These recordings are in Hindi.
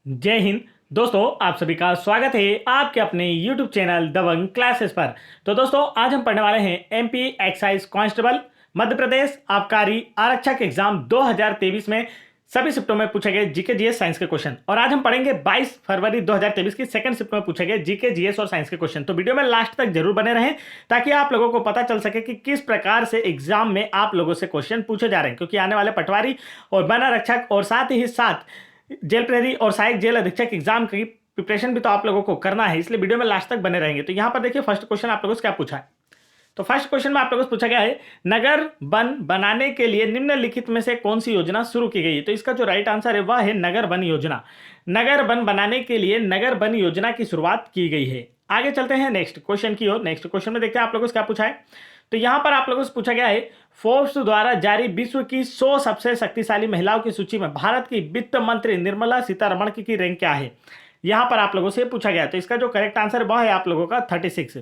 जय हिंद दोस्तों, आप सभी का स्वागत है आपके अपने YouTube चैनल दबंग क्लासेस पर। तो दोस्तों, आज हम पढ़ने वाले हैं MP excise constable Madhya Pradesh आबकारी आरक्षक एग्जाम 2023 में सभी शिफ्टों में पूछे गए जीके जीएस साइंस के क्वेश्चन। और आज हम पढ़ेंगे 22 फरवरी 2023 की सेकंड शिफ्ट में पूछे गए जीके जीएस और साइंस के क्वेश्चन। तो वीडियो में लास्ट तक जरूर बने रहें ताकि आप लोगों को पता चल सके कि किस प्रकार से एग्जाम में आप लोगों से क्वेश्चन पूछे जा रहे हैं, क्योंकि आने वाले पटवारी और वन आरक्षक और साथ ही साथ जेल प्रहरी और सहायक जेल अधीक्षक एग्जाम की प्रिपरेशन भी तो आप लोगों को करना है, इसलिए वीडियो में लास्ट तक बने रहेंगे। तो यहां पर देखिए, फर्स्ट क्वेश्चन आप लोगों से क्या पूछा है। तो फर्स्ट क्वेश्चन में आप लोगों से पूछा गया है, नगर वन बनाने के लिए निम्नलिखित में से कौन सी योजना शुरू की गई है। तो इसका जो राइट आंसर है वह है नगर वन योजना। नगर वन बनाने के लिए नगर वन योजना की शुरुआत की गई है। आगे चलते हैं नेक्स्ट क्वेश्चन की ओर। नेक्स्ट क्वेश्चन में देखते हैं आप लोगों से क्या पूछा है। तो यहां पर आप लोगों से पूछा गया है, फोर्ब्स द्वारा जारी विश्व की 100 सबसे शक्तिशाली महिलाओं की सूची में भारत की वित्त मंत्री निर्मला सीतारमण की रैंक क्या है। यहां पर आप लोगों से पूछा गया। तो इसका जो करेक्ट आंसर वह है आप लोगों का 36।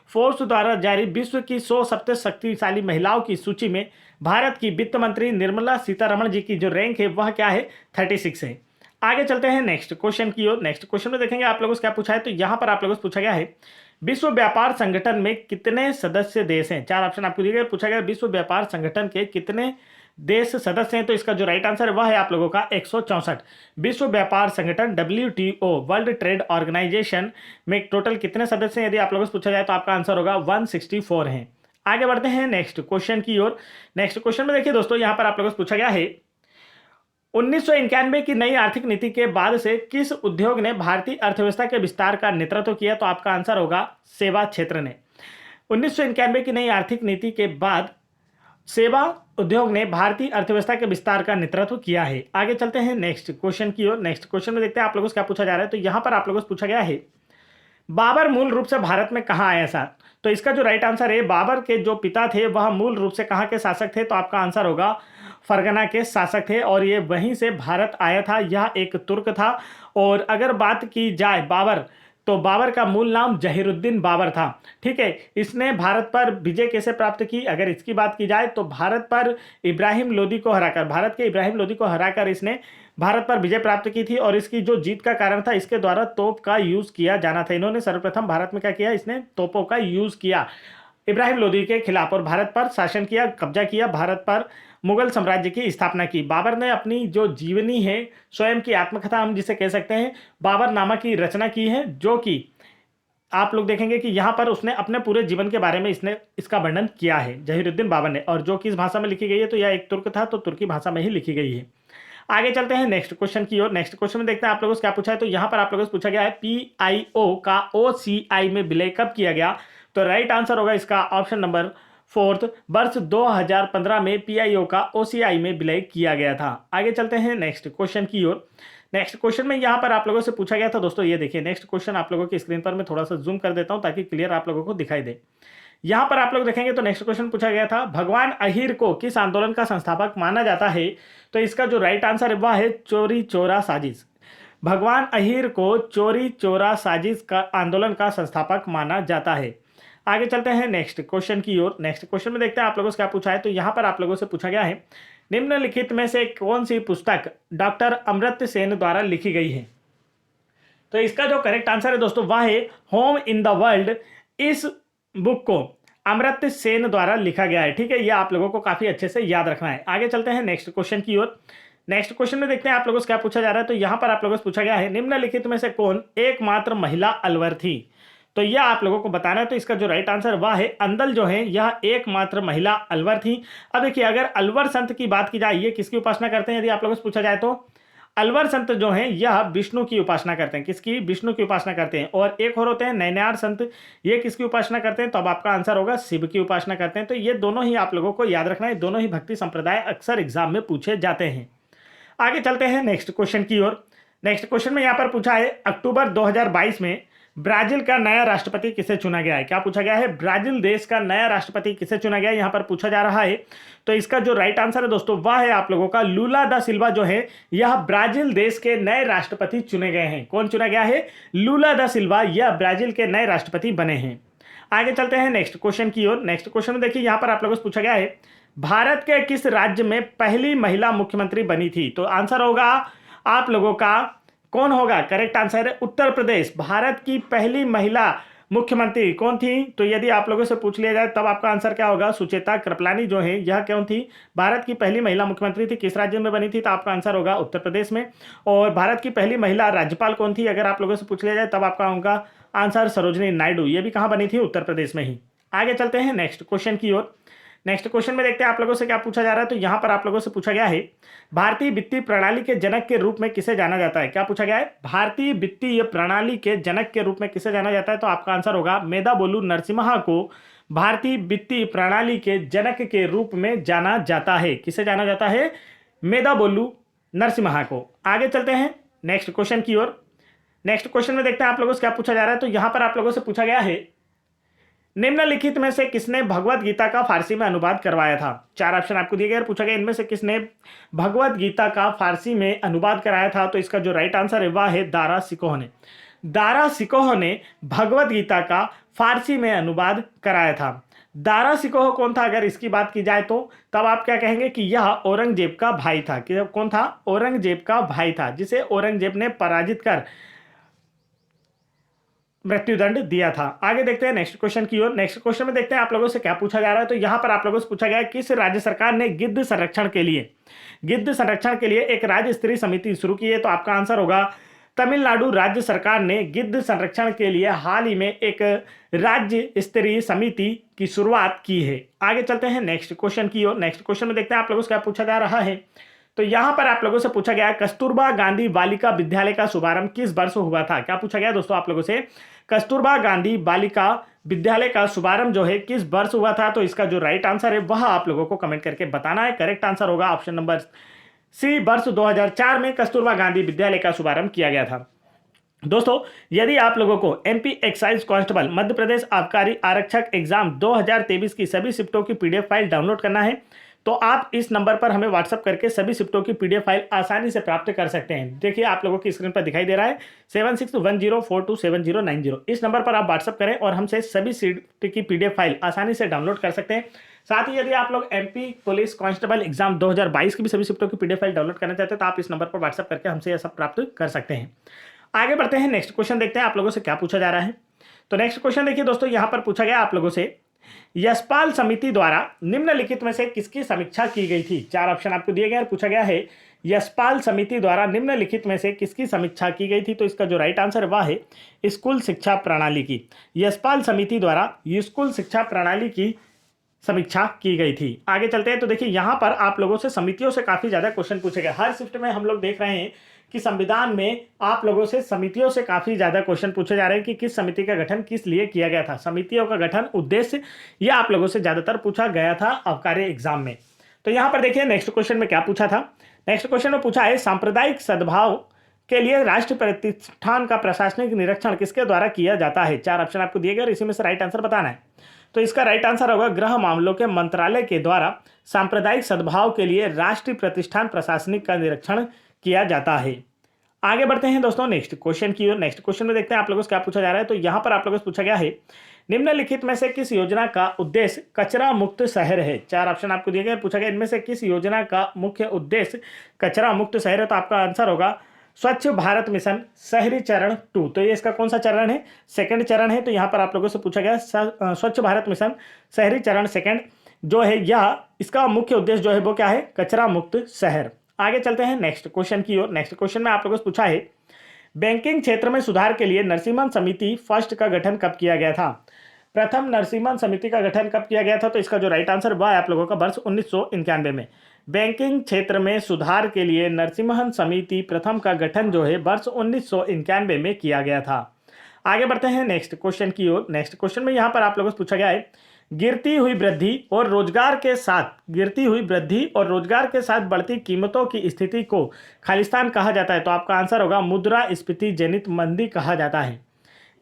फोर्ब्स द्वारा जारी विश्व की 100 सबसे शक्तिशाली महिलाओं की सूची में भारत की वित्त मंत्री निर्मला सीतारमण जी की जो रैंक है वह क्या है, 36 है। आगे चलते हैं नेक्स्ट क्वेश्चन की ओर। नेक्स्ट क्वेश्चन में देखेंगे आप लोगों से क्या पूछा है। तो यहां पर आप लोगों से पूछा गया है, विश्व व्यापार संगठन में कितने सदस्य देश हैं। चार ऑप्शन आपको दिए गए। पूछा गया विश्व व्यापार संगठन के कितने देश सदस्य हैं। तो इसका जो राइट आंसर है वह है आप लोगों का 164। विश्व व्यापार संगठन WTO वर्ल्ड ट्रेड ऑर्गेनाइजेशन में टोटल कितने सदस्य हैं, यदि आप लोगों से पूछा जाए तो आपका आंसर होगा 164 है। आगे बढ़ते हैं नेक्स्ट क्वेश्चन की ओर। नेक्स्ट क्वेश्चन में देखिए दोस्तों, यहां पर आप लोगों से पूछा गया है, 1991 की नई आर्थिक नीति के बाद से किस उद्योग ने भारतीय अर्थव्यवस्था के विस्तार का नेतृत्व किया। तो आपका आंसर होगा सेवा क्षेत्र ने। 1991 की नई आर्थिक नीति के बाद सेवा उद्योग ने भारतीय अर्थव्यवस्था के विस्तार का नेतृत्व किया है। आगे चलते हैं नेक्स्ट क्वेश्चन की ओर। नेक्स्ट क्वेश्चन में देखते हैं आप लोगों से क्या पूछा जा रहा है। तो यहां पर आप लोगों से पूछा गया है, बाबर मूल रूप से भारत में कहाँ आया था। तो इसका जो राइट आंसर है, बाबर के जो पिता थे वह मूल रूप से कहाँ के शासक थे। तो आपका आंसर होगा फरगना के शासक थे और ये वहीं से भारत आया था। यह एक तुर्क था। और अगर बात की जाए बाबर, तो बाबर का मूल नाम जहीरुद्दीन बाबर था। ठीक है, इसने भारत पर विजय कैसे प्राप्त की, अगर इसकी बात की जाए तो भारत पर इब्राहिम लोदी को हराकर, भारत के इब्राहिम लोदी को हराकर इसने भारत पर विजय प्राप्त की थी। और इसकी जो जीत का कारण था, इसके द्वारा तोप का यूज किया जाना था। इन्होंने सर्वप्रथम भारत में क्या किया, इसने तोपों का यूज किया इब्राहिम लोदी के खिलाफ और भारत पर शासन किया, कब्जा किया, भारत पर मुगल साम्राज्य की स्थापना की। बाबर ने अपनी जो जीवनी है, स्वयं की आत्मकथा हम जिसे कह सकते हैं, बाबरनामा की रचना की है, जो कि आप लोग देखेंगे कि यहाँ पर उसने अपने पूरे जीवन के बारे में इसने इसका वर्णन किया है जहीरुद्दीन बाबर ने। और जो किस भाषा में लिखी गई है, तो यह एक तुर्क था, तो तुर्की भाषा में ही लिखी गई है। आगे चलते हैं नेक्स्ट क्वेश्चन की ओर। नेक्स्ट क्वेश्चन में देखते हैं आप लोगों से क्या पूछा है। तो यहाँ पर आप लोगों से पूछा गया है, PIO का OCI में विलय कब किया गया। तो राइट आंसर होगा इसका ऑप्शन नंबर 4, वर्ष 2015 में PIO का OCI में विलय किया गया था। आगे चलते हैं नेक्स्ट क्वेश्चन की ओर। नेक्स्ट क्वेश्चन में यहाँ पर आप लोगों से पूछा गया था दोस्तों, ये देखिए नेक्स्ट क्वेश्चन आप लोगों की स्क्रीन पर मैं थोड़ा सा जूम कर देता हूँ ताकि क्लियर आप लोगों को दिखाई दे। यहां पर आप लोग देखेंगे तो नेक्स्ट क्वेश्चन पूछा गया था, भगवान अहिर को किस आंदोलन का संस्थापक माना जाता है। तो इसका जो राइट आंसर है वह है चोरी चोरा साजिश। भगवान अहिर को चोरी चोरा साजिश का आंदोलन का संस्थापक माना जाता है। आगे चलते हैं नेक्स्ट क्वेश्चन की ओर। नेक्स्ट क्वेश्चन में देखते हैं आप लोगों से क्या पूछा है। तो यहां पर आप लोगों से पूछा गया है, निम्नलिखित में से कौन सी पुस्तक डॉक्टर अमर्त्य सेन द्वारा लिखी गई है। तो इसका जो करेक्ट आंसर है दोस्तों वह है होम इन द वर्ल्ड। इस बुक को अमर्त्य सेन द्वारा लिखा गया है। ठीक है, यह आप लोगों को काफी अच्छे से याद रखना है। आगे चलते हैं नेक्स्ट क्वेश्चन की ओर। नेक्स्ट क्वेश्चन में देखते हैं आप लोगों से क्या पूछा जा रहा है। तो यहां पर आप लोगों से पूछा गया है, निम्नलिखित में से कौन एकमात्र महिला अलवर थी। तो यह आप लोगों को बताना है। तो इसका जो राइट आंसर वह है अंदल जो है, यह एकमात्र महिला अलवर थी। अब देखिए, अगर अलवर संत की बात की जाए, ये किसकी उपासना करते हैं, यदि आप लोगों से पूछा जाए तो अलवर संत जो हैं यह विष्णु की उपासना करते हैं। किसकी, विष्णु की उपासना करते हैं। और एक और होते हैं नैनार संत, ये किसकी उपासना करते हैं। तो अब आपका आंसर होगा शिव की उपासना करते हैं। तो ये दोनों ही आप लोगों को याद रखना है, दोनों ही भक्ति संप्रदाय अक्सर एग्जाम में पूछे जाते हैं। आगे चलते हैं नेक्स्ट क्वेश्चन की ओर। नेक्स्ट क्वेश्चन में यहाँ पर पूछा है, अक्टूबर 2022 में ब्राजील का नया राष्ट्रपति किसे चुना गया है। क्या पूछा गया है, ब्राजील देश का नया राष्ट्रपति किसे चुना गया है, यहां पर पूछा जा रहा है। तो इसका जो राइट आंसर है दोस्तों वह है आप लोगों का लूला दा सिल्वा जो है, यह ब्राजील देश के नए राष्ट्रपति चुने गए हैं। कौन चुना गया है, लूला दा सिल्वा, यह ब्राजील के नए राष्ट्रपति बने हैं। आगे चलते हैं नेक्स्ट क्वेश्चन की ओर। नेक्स्ट क्वेश्चन में देखिए, यहां पर आप लोगों से पूछा गया है, भारत के किस राज्य में पहली महिला मुख्यमंत्री बनी थी। तो आंसर होगा आप लोगों का कौन होगा? करेक्ट आंसर है उत्तर प्रदेश। भारत की पहली महिला मुख्यमंत्री कौन थी? तो यदि आप लोगों से पूछ लिया जाए तब आपका आंसर क्या होगा? सुचेता कृपलानी जो है यह कौन थी? भारत की पहली महिला मुख्यमंत्री थी। किस राज्य में बनी थी? तो आपका आंसर होगा उत्तर प्रदेश में। और भारत की पहली महिला राज्यपाल कौन थी? अगर आप लोगों से पूछ लिया जाए तब आपका होगा आंसर सरोजिनी नायडू। ये भी कहाँ बनी थी? उत्तर प्रदेश में ही। आगे चलते हैं नेक्स्ट क्वेश्चन की ओर। नेक्स्ट क्वेश्चन में देखते हैं आप लोगों से क्या पूछा जा रहा है। तो यहां पर आप लोगों से पूछा गया है, भारतीय वित्तीय प्रणाली के जनक के रूप में किसे जाना जाता है? क्या पूछा गया है? भारतीय वित्तीय प्रणाली के जनक के रूप में किसे जाना जाता है? तो आपका आंसर होगा मेधाबोलु नरसिम्हा को भारतीय वित्तीय प्रणाली के जनक के रूप में जाना जाता है। किसे जाना जाता है? मेधाबोलु नरसिम्हा को। आगे चलते हैं नेक्स्ट क्वेश्चन की ओर। नेक्स्ट क्वेश्चन में देखते हैं आप लोगों से क्या पूछा जा रहा है। तो यहां पर आप लोगों से पूछा गया है, निम्नलिखित में से किसने भगवत गीता का फारसी में अनुवाद करवाया था? चार ऑप्शन आपको दिए गए और पूछा गया इनमें से किसने भगवत गीता का फारसी में अनुवाद कराया था? तो इसका जो राइट आंसर है वह है दारा सिकोह ने। दारा सिकोह ने भगवत गीता का फारसी में अनुवाद कराया था। दारा सिकोह कौन था अगर इसकी बात की जाए तो तब आप क्या कहेंगे कि यह औरंगजेब का भाई था। कि कौन था? औरंगजेब का भाई था, जिसे औरंगजेब ने पराजित कर मृत्युदंड दिया था। आगे देखते हैं नेक्स्ट क्वेश्चन की ओर। नेक्स्ट क्वेश्चन में देखते हैं आप लोगों से क्या पूछा जा रहा है। तो यहां पर आप लोगों से पूछा गया है, किस राज्य सरकार ने गिद्ध संरक्षण के लिए एक राज्य स्तरीय समिति शुरू की है? तो आपका आंसर होगा तमिलनाडु राज्य सरकार ने गिद्ध संरक्षण के लिए हाल ही में एक राज्य स्तरीय समिति की शुरुआत की है। आगे चलते हैं नेक्स्ट क्वेश्चन की ओर। नेक्स्ट क्वेश्चन में देखते हैं आप लोगों से क्या पूछा जा रहा है। तो यहां पर आप लोगों से पूछा गया कस्तूरबा गांधी बालिका विद्यालय का शुभारंभ किस वर्ष हुआ था? क्या पूछा गया दोस्तों आप लोगों से? कस्तूरबा गांधी बालिका विद्यालय का शुभारंभ जो है किस वर्ष हुआ था? तो इसका जो राइट आंसर है वह आप लोगों को कमेंट करके बताना है। करेक्ट आंसर होगा ऑप्शन नंबर सी, वर्ष 2004 में कस्तूरबा गांधी विद्यालय का शुभारंभ किया गया था। दोस्तों, यदि आप लोगों को MP excise constable Madhya Pradesh आबकारी आरक्षक एग्जाम 2023 की सभी शिफ्टों की पीडीएफ फाइल डाउनलोड करना है तो आप इस नंबर पर हमें व्हाट्सअप करके सभी शिफ्टों की पीडीएफ फाइल आसानी से प्राप्त कर सकते हैं। देखिए आप लोगों की स्क्रीन पर दिखाई दे रहा है 7610427090। इस नंबर पर आप व्हाट्सअप करें और हमसे सभी शिफ्ट की पीडीएफ फाइल आसानी से डाउनलोड कर सकते हैं। साथ ही यदि आप लोग एमपी पुलिस कांस्टेबल एग्जाम 2022 की भी सभी शिफ्टों की पीडीएफ फाइल डाउनलोड करना चाहते हैं तो आप इस नंबर पर व्हाट्सअप करके हमसे यह सब प्राप्त कर सकते हैं। आगे बढ़ते हैं, नेक्स्ट क्वेश्चन देखते हैं आप लोगों से क्या पूछा जा रहा है। तो नेक्स्ट क्वेश्चन देखिए दोस्तों, यहां पर पूछा गया आप लोगों से, यशपाल समिति द्वारा निम्नलिखित में से किसकी समीक्षा की गई थी? चार ऑप्शन आपको दिए गए हैं। पूछा गया है यशपाल समिति द्वारा निम्नलिखित में से किसकी समीक्षा की गई थी? तो इसका जो राइट आंसर है वह है स्कूल शिक्षा प्रणाली की। यशपाल समिति द्वारा स्कूल शिक्षा प्रणाली की समीक्षा की गई थी। आगे चलते हैं तो देखिए यहां पर आप लोगों से समितियों से काफी ज्यादा क्वेश्चन पूछे गए। हर शिफ्ट में हम लोग देख रहे हैं कि संविधान में आप लोगों से समितियों से काफी ज्यादा क्वेश्चन पूछे जा रहे हैं कि किस समिति का गठन किस लिए किया गया था। समितियों का गठन उद्देश्य यह आप लोगों से ज्यादातर पूछा गया था आबकारी एग्जाम में। तो यहां पर देखिए नेक्स्ट क्वेश्चन में क्या पूछा था। नेक्स्ट क्वेश्चन में पूछा है, सांप्रदायिक सद्भाव के लिए राष्ट्रीय प्रतिष्ठान का प्रशासनिक निरीक्षण किसके द्वारा किया जाता है? चार ऑप्शन आपको दिए गए और इसी में से राइट आंसर बताना है। तो इसका राइट आंसर होगा गृह मामलों के मंत्रालय के द्वारा सांप्रदायिक सद्भाव के लिए राष्ट्रीय प्रतिष्ठान प्रशासनिक का निरीक्षण किया जाता है। आगे बढ़ते हैं दोस्तों नेक्स्ट क्वेश्चन की ओर। नेक्स्ट क्वेश्चन में देखते हैं आप लोगों से क्या पूछा जा रहा है। तो यहां पर आप लोगों से पूछा गया है, निम्नलिखित में से किस योजना का उद्देश्य कचरा मुक्त शहर है? चार ऑप्शन आपको दिए गए। पूछा गया इनमें से किस योजना का मुख्य उद्देश्य कचरा मुक्त शहर है? तो आपका आंसर होगा स्वच्छ भारत मिशन शहरी चरण 2। तो ये इसका कौन सा चरण है? सेकंड चरण है। तो यहाँ पर आप लोगों से पूछा गया स्वच्छ भारत मिशन शहरी चरण सेकंड जो है यह इसका मुख्य उद्देश्य जो है वो क्या है? कचरा मुक्त शहर। आगे चलते हैं नेक्स्ट क्वेश्चन की ओर। नेक्स्ट क्वेश्चन में आप लोगों से पूछा है, बैंकिंग क्षेत्र में सुधार के लिए नरसिम्हन समिति फर्स्ट का गठन कब किया गया था? प्रथम नरसिम्हन समिति का गठन कब किया गया था? तो इसका जो राइट आंसर वह आप लोगों का वर्ष 1991 में। बैंकिंग क्षेत्र में सुधार के लिए नरसिम्हन समिति प्रथम का गठन जो है वर्ष 1991 में किया गया था। आगे बढ़ते हैं नेक्स्ट क्वेश्चन की ओर। नेक्स्ट क्वेश्चन में यहां पर आप लोगों से पूछा गया है, गिरती हुई वृद्धि और रोजगार के साथ बढ़ती कीमतों की स्थिति को खालिस्तान कहा जाता है। तो आपका आंसर होगा मुद्रास्फीति जनित मंदी कहा जाता है।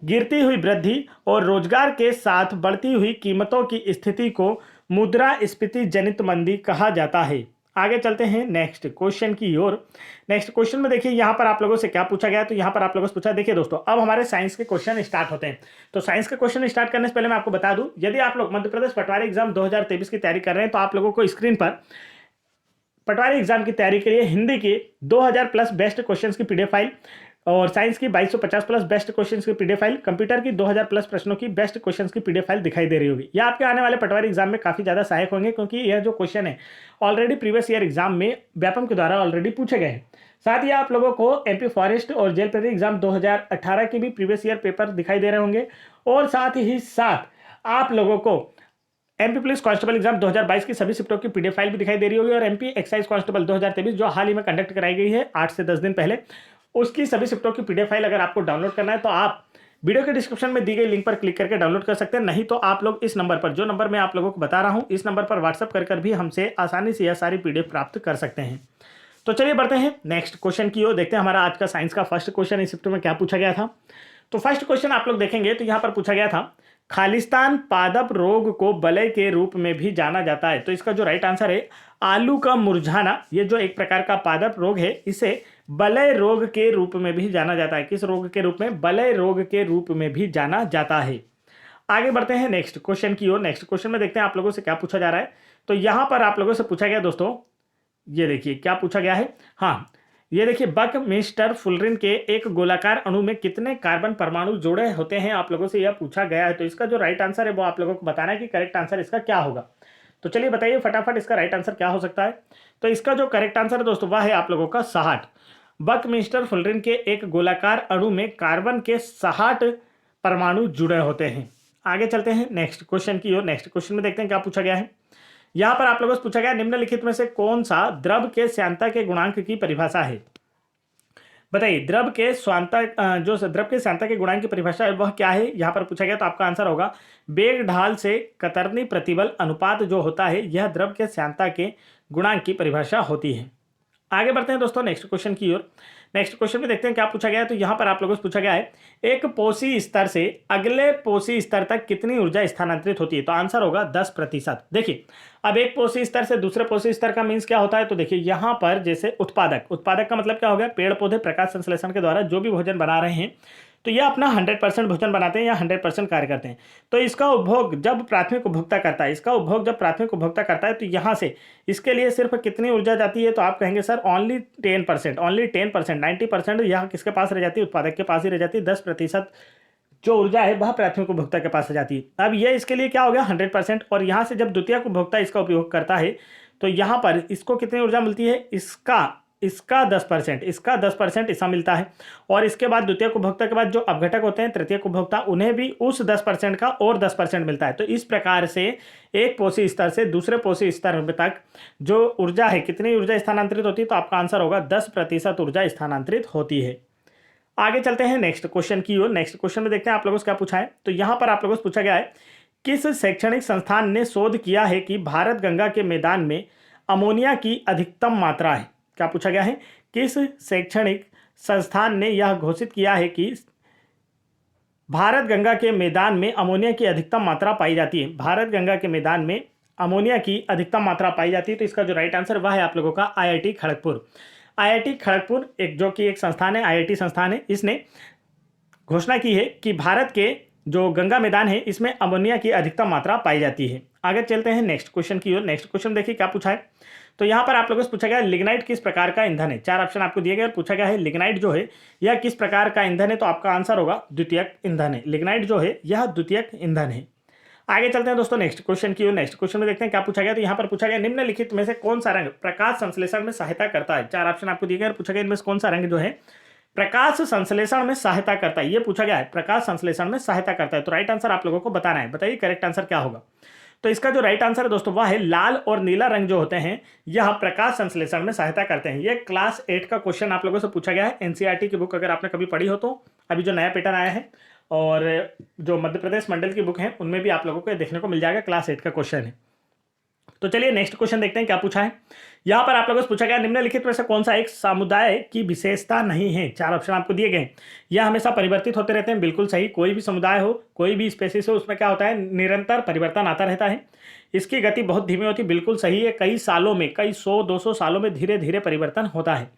गिरती हुई वृद्धि और रोजगार के साथ बढ़ती हुई कीमतों की स्थिति को मुद्रास्फीति जनित मंदी कहा जाता है। आगे चलते हैं नेक्स्ट क्वेश्चन की ओर। नेक्स्ट क्वेश्चन में देखिए यहाँ पर आप लोगों से क्या पूछा गया। तो यहाँ पर आप लोगों से पूछा, देखिए दोस्तों अब हमारे साइंस के क्वेश्चन स्टार्ट होते हैं। तो साइंस के क्वेश्चन स्टार्ट करने से पहले मैं आपको बता दूं, यदि आप लोग मध्य प्रदेश पटवारी एग्जाम 2023 की तैयारी कर रहे हैं तो आप लोगों को स्क्रीन पर पटवारी एग्जाम की तैयारी के लिए हिंदी के 2000 प्लस बेस्ट क्वेश्चंस की पीडीएफ फाइल और साइंस की 2250 प्लस बेस्ट क्वेश्चंस की पीडीएफ फाइल, कंप्यूटर की 2000 प्लस प्रश्नों की बेस्ट क्वेश्चंस की पीडीएफ फाइल दिखाई दे रही होगी। यह आपके आने वाले पटवारी एग्जाम में काफी ज्यादा सहायक होंगे, क्योंकि यह जो क्वेश्चन है ऑलरेडी प्रीवियस ईयर एग्जाम में व्यापम के द्वारा ऑलरेडी पूछे गए हैं। साथ ही आप लोगों को एमपी फॉरेस्ट और जेल प्रहरी एग्जाम 2018 के भी प्रीवियस ईयर पेपर दिखाई दे रहे होंगे, और साथ ही साथ आप लोगों को एमपी पुलिस कांस्टेबल एग्जाम 2022 की सभी शिफ्टों की पीडीएफ फाइल भी दिखाई दे रही होगी, और एमपी एक्साइज कांस्टेबल 2023 जो हाल ही में कंडक्ट कराई गई है 8 से 10 दिन पहले, उसकी सभी शिफ्टों की पीडीएफ फाइल अगर आपको डाउनलोड करना है तो आप वीडियो के डिस्क्रिप्शन में दी गई लिंक पर क्लिक करके डाउनलोड कर सकते हैं। नहीं तो आप लोग इस नंबर पर, जो नंबर मैं आप लोगों को बता रहा हूं, इस नंबर पर व्हाट्सअप कर भी हमसे आसानी से यह सारी पीडीएफ प्राप्त कर सकते हैं। तो चलिए बढ़ते हैं नेक्स्ट क्वेश्चन की ओर। देखते हैं हमारा आज का साइंस का फर्स्ट क्वेश्चन इस शिफ्ट में क्या पूछा गया था। तो फर्स्ट क्वेश्चन आप लोग देखेंगे तो यहाँ पर पूछा गया था, खालिस्तान पादप रोग को बलय के रूप में भी जाना जाता है। तो इसका जो राइट आंसर है आलू का मुरझाना, ये जो एक प्रकार का पादप रोग है, इसे बलय रोग के रूप में भी जाना जाता है। किस रोग के रूप में? बलय रोग के रूप में भी जाना जाता है। आगे बढ़ते हैं नेक्स्ट क्वेश्चन की ओर। नेक्स्ट क्वेश्चन में देखते हैं आप लोगों से क्या पूछा जा रहा है। तो यहां पर आप लोगों से पूछा गया दोस्तों, ये देखिए क्या पूछा गया है। हाँ, ये देखिए बकमिस्टर फुलरिन के एक गोलाकार अणु में कितने कार्बन परमाणु जुड़े होते हैं, आप लोगों से यह पूछा गया है। तो इसका जो राइट आंसर है वो आप लोगों को बताना है कि करेक्ट आंसर इसका क्या होगा। तो चलिए बताइए फटाफट इसका राइट आंसर क्या हो सकता है। तो इसका जो करेक्ट आंसर है दोस्तों वह है आप लोगों का 60। बकमिस्टर फुलरिन के एक गोलाकार अणु में कार्बन के 60 परमाणु जुड़े होते हैं। आगे चलते हैं नेक्स्ट क्वेश्चन की ओर। नेक्स्ट क्वेश्चन में देखते हैं क्या पूछा गया है। यहां पर आप लोगों से पूछा गया निम्नलिखित में से कौन सा द्रव के श्यानता के गुणांक की परिभाषा है। बताइए द्रव के श्यानता, जो द्रव के श्यानता के गुणांक की परिभाषा है वह क्या है। यहां पर पूछा गया तो आपका आंसर होगा वेग ढाल से कतरनी प्रतिबल अनुपात जो होता है, यह द्रव के श्यानता के गुणांक की परिभाषा होती है। आगे बढ़ते हैं दोस्तों नेक्स्ट क्वेश्चन की ओर। नेक्स्ट क्वेश्चन में देखते हैं क्या पूछा गया है। तो यहां पर आप लोगों से पूछा गया है एक पोषी स्तर से अगले पोषी स्तर तक कितनी ऊर्जा स्थानांतरित होती है। तो आंसर होगा 10%। देखिए अब एक पोषी स्तर से दूसरे पोषी स्तर का मीन्स क्या होता है। तो देखिए यहां पर जैसे उत्पादक का मतलब क्या हो गया, पेड़ पौधे प्रकाश संश्लेषण के द्वारा जो भी भोजन बना रहे हैं तो यह अपना 100% भोजन बनाते हैं या 100% कार्य करते हैं। तो इसका उपभोग जब प्राथमिक उपभोक्ता करता है, तो यहाँ से इसके लिए सिर्फ कितनी ऊर्जा जाती है। तो आप कहेंगे सर ओनली 10%, 90% यह किसके पास रह जाती है, उत्पादक के पास ही रह जाती है। 10% जो ऊर्जा है वह प्राथमिक उपभोक्ता के पास रह जाती है। अब यह इसके लिए क्या हो गया 100%, और यहाँ से जब द्वितीयक उपभोक्ता इसका उपयोग करता है तो यहाँ पर इसको कितनी ऊर्जा मिलती है, इसका 10% ऐसा मिलता है। और इसके बाद द्वितीयक उपभोक्ता के बाद जो अपघटक होते हैं तृतीयक उपभोक्ता, उन्हें भी उस 10% का और 10% मिलता है। तो इस प्रकार से एक पोषी स्तर से दूसरे पोषी स्तर तक जो ऊर्जा है, कितनी ऊर्जा स्थानांतरित होती है। तो आपका आंसर होगा 10% ऊर्जा स्थानांतरित होती है। आगे चलते हैं नेक्स्ट क्वेश्चन की ओर। नेक्स्ट क्वेश्चन में देखते हैं आप लोगों से क्या पूछा है। तो यहां पर आप लोगों से पूछा गया है किस शैक्षणिक संस्थान ने शोध किया है कि भारत गंगा के मैदान में अमोनिया की अधिकतम मात्रा है। क्या पूछा गया है, किस शैक्षणिक संस्थान ने यह घोषित किया है कि भारत गंगा के मैदान में अमोनिया की अधिकतम मात्रा पाई जाती है। भारत गंगा के मैदान में अमोनिया की अधिकतम मात्रा पाई जाती है। तो इसका जो राइट आंसर वह है आप लोगों का आईआईटी खड़गपुर। आईआईटी खड़गपुर एक जो कि एक संस्थान है, आईआईटी संस्थान है, इसने घोषणा की है कि भारत के जो गंगा मैदान है इसमें अमोनिया की अधिकतम मात्रा पाई जाती है। आगे चलते हैं नेक्स्ट क्वेश्चन की ओर। नेक्स्ट क्वेश्चन देखिए क्या पूछा है। तो यहाँ पर आप लोगों से पूछा गया लिग्नाइट किस प्रकार का ईंधन है। 4 ऑप्शन आपको दिए गए और पूछा गया है लिग्नाइट जो है यह किस प्रकार का ईंधन है। तो आपका आंसर होगा द्वितीयक ईंधन है। लिग्नाइट जो है यह द्वितीयक ईंधन है। आगे चलते हैं दोस्तों नेक्स्ट क्वेश्चन की ओर। नेक्स्ट क्वेश्चन में देखते हैं क्या पूछा गया। तो यहाँ पर पूछा गया निम्नलिखित में से कौन सा रंग प्रकाश संश्लेषण में सहायता करता है। 4 ऑप्शन आपको दिए गए और पूछा गया इनमें से कौन सा रंग जो है प्रकाश संश्लेषण में सहायता करता है। ये पूछा गया है प्रकाश संश्लेषण में सहायता करता है। तो राइट आंसर आप लोगों को बताना है। बताइए करेक्ट आंसर क्या होगा। तो इसका जो राइट आंसर है दोस्तों वह है लाल और नीला रंग जो होते हैं यह प्रकाश संश्लेषण में सहायता करते हैं। ये क्लास 8 का क्वेश्चन आप लोगों से पूछा गया है। एनसीईआरटी की बुक अगर आपने कभी पढ़ी हो तो अभी जो नया पैटर्न आया है और जो मध्य प्रदेश मंडल की बुक है उनमें भी आप लोगों को देखने को मिल जाएगा। क्लास 8 का क्वेश्चन है। तो चलिए नेक्स्ट क्वेश्चन देखते हैं क्या पूछा है। यहाँ पर आप लोगों से पूछा गया निम्नलिखित में से कौन सा एक समुदाय की विशेषता नहीं है। 4 ऑप्शन आपको दिए गए। यह हमेशा परिवर्तित होते रहते हैं। बिल्कुल सही। कोई भी समुदाय हो, कोई भी स्पेसिस हो, उसमें क्या होता है निरंतर परिवर्तन आता रहता है। इसकी गति बहुत धीमी होती है। बिल्कुल सही है। कई सालों में, कई 100-200 सालों में धीरे धीरे परिवर्तन होता है।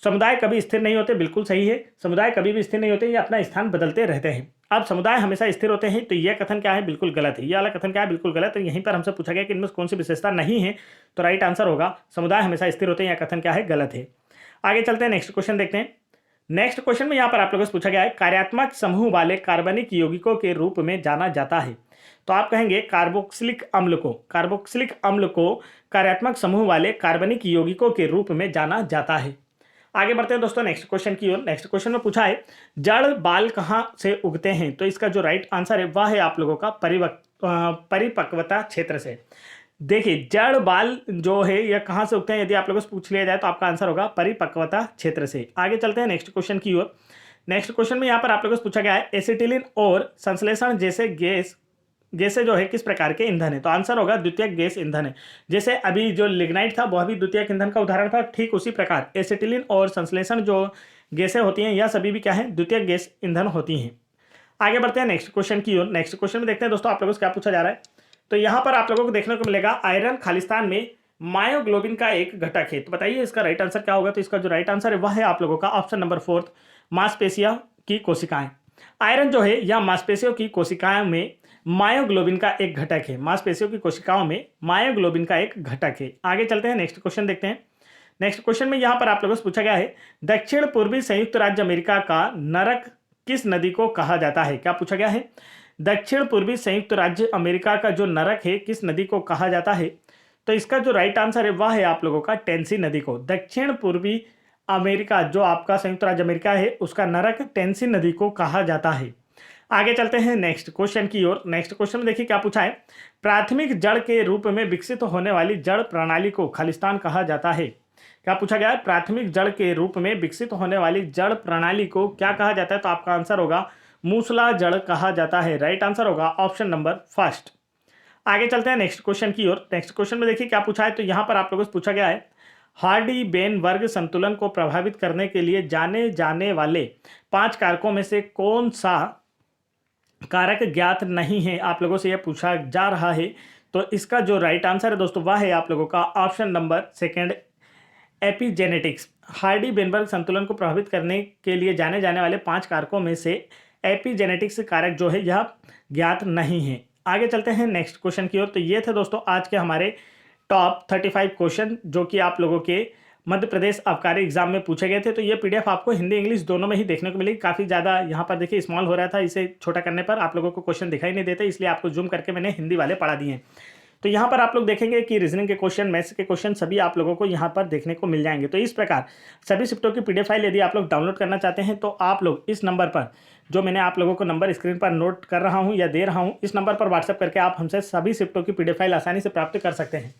समुदाय कभी स्थिर नहीं होते। बिल्कुल सही है। समुदाय कभी भी स्थिर नहीं होते, ये अपना स्थान बदलते रहते हैं। अब समुदाय हमेशा स्थिर होते हैं तो यह कथन क्या है, बिल्कुल गलत है। यह वाला कथन क्या है, बिल्कुल गलत है। यहीं पर हमसे पूछा गया कि इनमें कौन सी विशेषता नहीं है। तो राइट आंसर होगा समुदाय हमेशा स्थिर होते हैं। यह कथन क्या है, गलत है। आगे चलते हैं नेक्स्ट क्वेश्चन देखते हैं। नेक्स्ट क्वेश्चन में यहाँ पर आप लोगों से पूछा गया है कार्यात्मक समूह वाले कार्बनिक यौगिकों के रूप में जाना जाता है। तो आप कहेंगे कार्बोक्सिलिक अम्ल को कार्यात्मक समूह वाले कार्बनिक यौगिकों के रूप में जाना जाता है। आगे बढ़ते हैं दोस्तों नेक्स्ट क्वेश्चन की ओर। नेक्स्ट क्वेश्चन में पूछा है जड़ बाल कहाँ से उगते हैं। तो इसका जो राइट आंसर है वह है आप लोगों का परिपक्वता क्षेत्र से। देखिए जड़ बाल जो है यह कहाँ से उगते हैं, यदि आप लोगों से पूछ लिया जाए तो आपका आंसर होगा परिपक्वता क्षेत्र से। आगे चलते हैं नेक्स्ट क्वेश्चन की ओर। नेक्स्ट क्वेश्चन में यहाँ पर आप लोगों से पूछा गया है एसिटिलीन और संश्लेषण जैसे गैसें जो है किस प्रकार के ईंधन है। तो आंसर होगा द्वितीयक गैस ईंधन है। जैसे अभी जो लिग्नाइट था वह भी द्वितीयक ईंधन का उदाहरण था, ठीक उसी प्रकार एसिटिलीन और संश्लेषण जो गैसें होती हैं यह सभी भी क्या है, द्वितीयक गैस ईंधन होती हैं। आगे बढ़ते हैं नेक्स्ट क्वेश्चन की ओर। नेक्स्ट क्वेश्चन में देखते हैं दोस्तों आप लोगों से क्या पूछा जा रहा है। तो यहाँ पर आप लोगों को देखने को मिलेगा आयरन खालिस्तान में मायोग्लोबिन का एक घटक है। तो बताइए इसका राइट आंसर क्या होगा। तो इसका जो राइट आंसर है वह है आप लोगों का ऑप्शन नंबर 4 मांसपेशियों की कोशिकाएं। आयरन जो है यह मांसपेशियों की कोशिकाओं में मायोग्लोबिन का एक घटक है। मांसपेशियों की कोशिकाओं में मायोग्लोबिन का एक घटक है। आगे चलते हैं नेक्स्ट क्वेश्चन देखते हैं। नेक्स्ट क्वेश्चन में यहाँ पर आप लोगों से पूछा गया है दक्षिण पूर्वी संयुक्त राज्य अमेरिका का नरक किस नदी को कहा जाता है। क्या पूछा गया है, दक्षिण पूर्वी संयुक्त राज्य अमेरिका का जो नरक है किस नदी को कहा जाता है। तो इसका जो राइट आंसर है वह है आप लोगों का टेंसी नदी को। दक्षिण पूर्वी अमेरिका जो आपका संयुक्त राज्य अमेरिका है उसका नरक टेंसी नदी को कहा जाता है। आगे चलते हैं नेक्स्ट क्वेश्चन की ओर। नेक्स्ट क्वेश्चन में देखिए क्या पूछा है प्राथमिक जड़ के रूप में विकसित होने वाली जड़ प्रणाली को खालिस्तान कहा जाता है। क्या पूछा गया है, प्राथमिक जड़ के रूप में विकसित होने वाली जड़ प्रणाली को क्या कहा जाता है। तो आपका आंसर होगा मूसला जड़ कहा जाता है। राइट आंसर होगा ऑप्शन नंबर 1। आगे चलते हैं नेक्स्ट क्वेश्चन की ओर। नेक्स्ट क्वेश्चन में देखिए क्या पूछा है। तो यहाँ पर आप लोगों से पूछा गया है हार्डी बेन वर्ग संतुलन को प्रभावित करने के लिए जाने जाने वाले 5 कारकों में से कौन सा कारक ज्ञात नहीं है, आप लोगों से यह पूछा जा रहा है। तो इसका जो राइट आंसर है दोस्तों वह है आप लोगों का ऑप्शन नंबर 2 एपिजेनेटिक्स। हार्डी बेनबर्ग संतुलन को प्रभावित करने के लिए जाने जाने वाले 5 कारकों में से एपिजेनेटिक्स कारक जो है यह ज्ञात नहीं है। आगे चलते हैं नेक्स्ट क्वेश्चन की ओर। तो ये थे दोस्तों आज के हमारे टॉप 35 क्वेश्चन जो कि आप लोगों के मध्य प्रदेश आबकारी एग्जाम में पूछे गए थे। तो ये पीडीएफ आपको हिंदी इंग्लिश दोनों में ही देखने को मिलेगी। काफ़ी ज़्यादा यहाँ पर देखिए स्मॉल हो रहा था, इसे छोटा करने पर आप लोगों को क्वेश्चन दिखाई नहीं देते, इसलिए आपको जूम करके मैंने हिंदी वाले पढ़ा दिए हैं। तो यहाँ पर आप लोग देखेंगे कि रीजनिंग के क्वेश्चन, मैथ्स के क्वेश्चन सभी आप लोगों को यहाँ पर देखने को मिल जाएंगे। तो इस प्रकार सभी शिफ्टों की पीडीएफ फाइल यदि आप लोग डाउनलोड करना चाहते हैं तो आप लोग इस नंबर पर, जो मैंने आप लोगों को नंबर स्क्रीन पर नोट कर रहा हूँ या दे रहा हूँ, इस नंबर पर व्हाट्सएप करके आप हमसे सभी शिफ्टों की पीडीएफ फाइल आसानी से प्राप्त कर सकते हैं।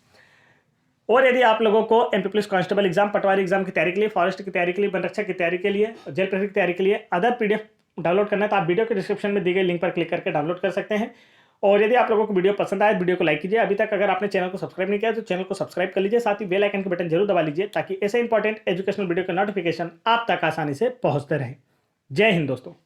और यदि आप लोगों को एमपी पुलिस कांस्टेबल एग्जाम, पटवारी एग्जाम की तैयारी के लिए, फॉरेस्ट की तैयारी के लिए, वन रक्षक की तैयारी के लिए, जेल प्रहरी की तैयारी के लिए अदर पीडीएफ डाउनलोड करना है तो आप वीडियो के डिस्क्रिप्शन में दी गई लिंक पर क्लिक करके डाउनलोड कर सकते हैं। और यदि आप लोगों को वीडियो पसंद आए वीडियो को लाइक कीजिए। अभी तक अगर आपने चैनल को सब्सक्राइब नहीं किया तो चैनल को सब्सक्राइब कर लीजिए, साथ ही बेल आइकन के बटन जरूर दबा लीजिए ताकि ऐसे इंपॉर्टेंट एजुकेशनल वीडियो का नोटिफिकेशन आप तक आसानी से पहुंचते रहे। जय हिंद दोस्तों।